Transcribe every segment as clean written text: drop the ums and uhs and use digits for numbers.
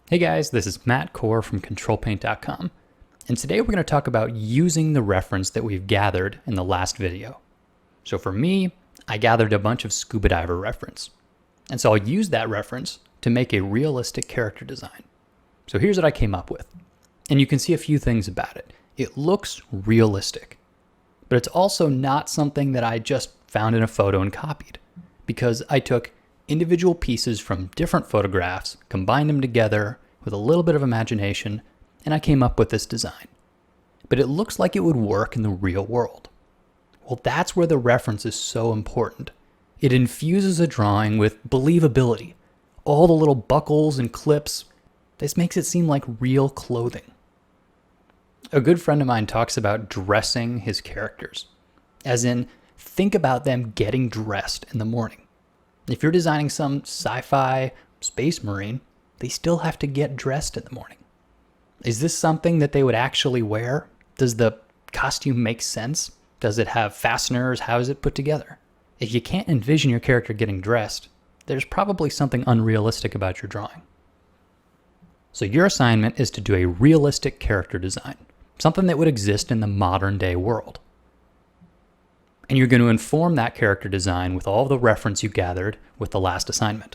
Hey guys, this is Matt Core from Ctrl+Paint.com, and today we're going to talk about using the reference that we've gathered in the last video. So for me, I gathered a bunch of scuba diver reference, and so I'll use that reference to make a realistic character design. So here's what I came up with, and you can see a few things about it. It looks realistic, but it's also not something that I just found in a photo and copied, because I took individual pieces from different photographs, combined them together with a little bit of imagination, and I came up with this design. But it looks like it would work in the real world. Well, that's where the reference is so important. It infuses a drawing with believability. All the little buckles and clips, this makes it seem like real clothing. A good friend of mine talks about dressing his characters, as in, think about them getting dressed in the morning. If you're designing some sci-fi space marine, they still have to get dressed in the morning. Is this something that they would actually wear? Does the costume make sense? Does it have fasteners? How is it put together? If you can't envision your character getting dressed, there's probably something unrealistic about your drawing. So your assignment is to do a realistic character design, something that would exist in the modern day world. And you're going to inform that character design with all the reference you gathered with the last assignment.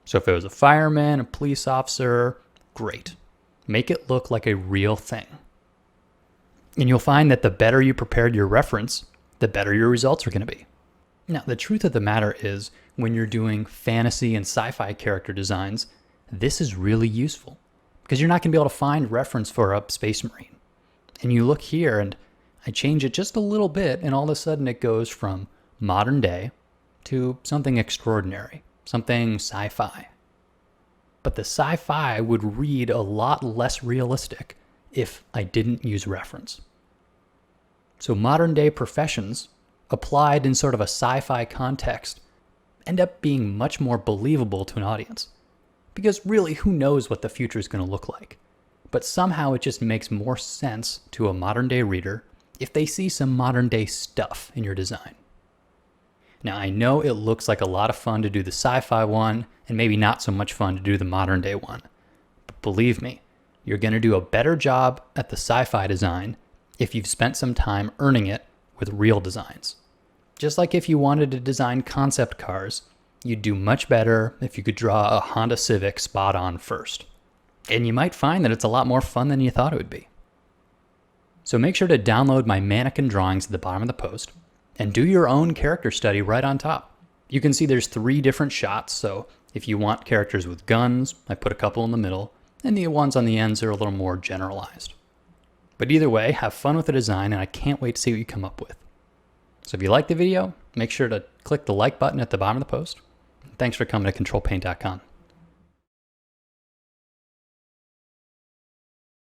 So if it was a fireman, a police officer, great. Make it look like a real thing. And you'll find that the better you prepared your reference, the better your results are going to be. Now, the truth of the matter is, when you're doing fantasy and sci-fi character designs, this is really useful, because you're not going to be able to find reference for a space marine. And you look here and I change it just a little bit, and all of a sudden it goes from modern day to something extraordinary, something sci-fi. But the sci-fi would read a lot less realistic if I didn't use reference. So modern day professions applied in sort of a sci-fi context end up being much more believable to an audience. Because really, who knows what the future is going to look like? But somehow it just makes more sense to a modern day reader if they see some modern day stuff in your design. Now, I know it looks like a lot of fun to do the sci-fi one and maybe not so much fun to do the modern day one. But believe me, you're going to do a better job at the sci-fi design if you've spent some time earning it with real designs. Just like if you wanted to design concept cars, you'd do much better if you could draw a Honda Civic spot on first. And you might find that it's a lot more fun than you thought it would be. So make sure to download my mannequin drawings at the bottom of the post and do your own character study right on top. You can see there's 3 different shots, so if you want characters with guns, I put a couple in the middle, and the ones on the ends are a little more generalized. But either way, have fun with the design, and I can't wait to see what you come up with. So if you like the video, make sure to click the like button at the bottom of the post. Thanks for coming to Ctrl+Paint.com.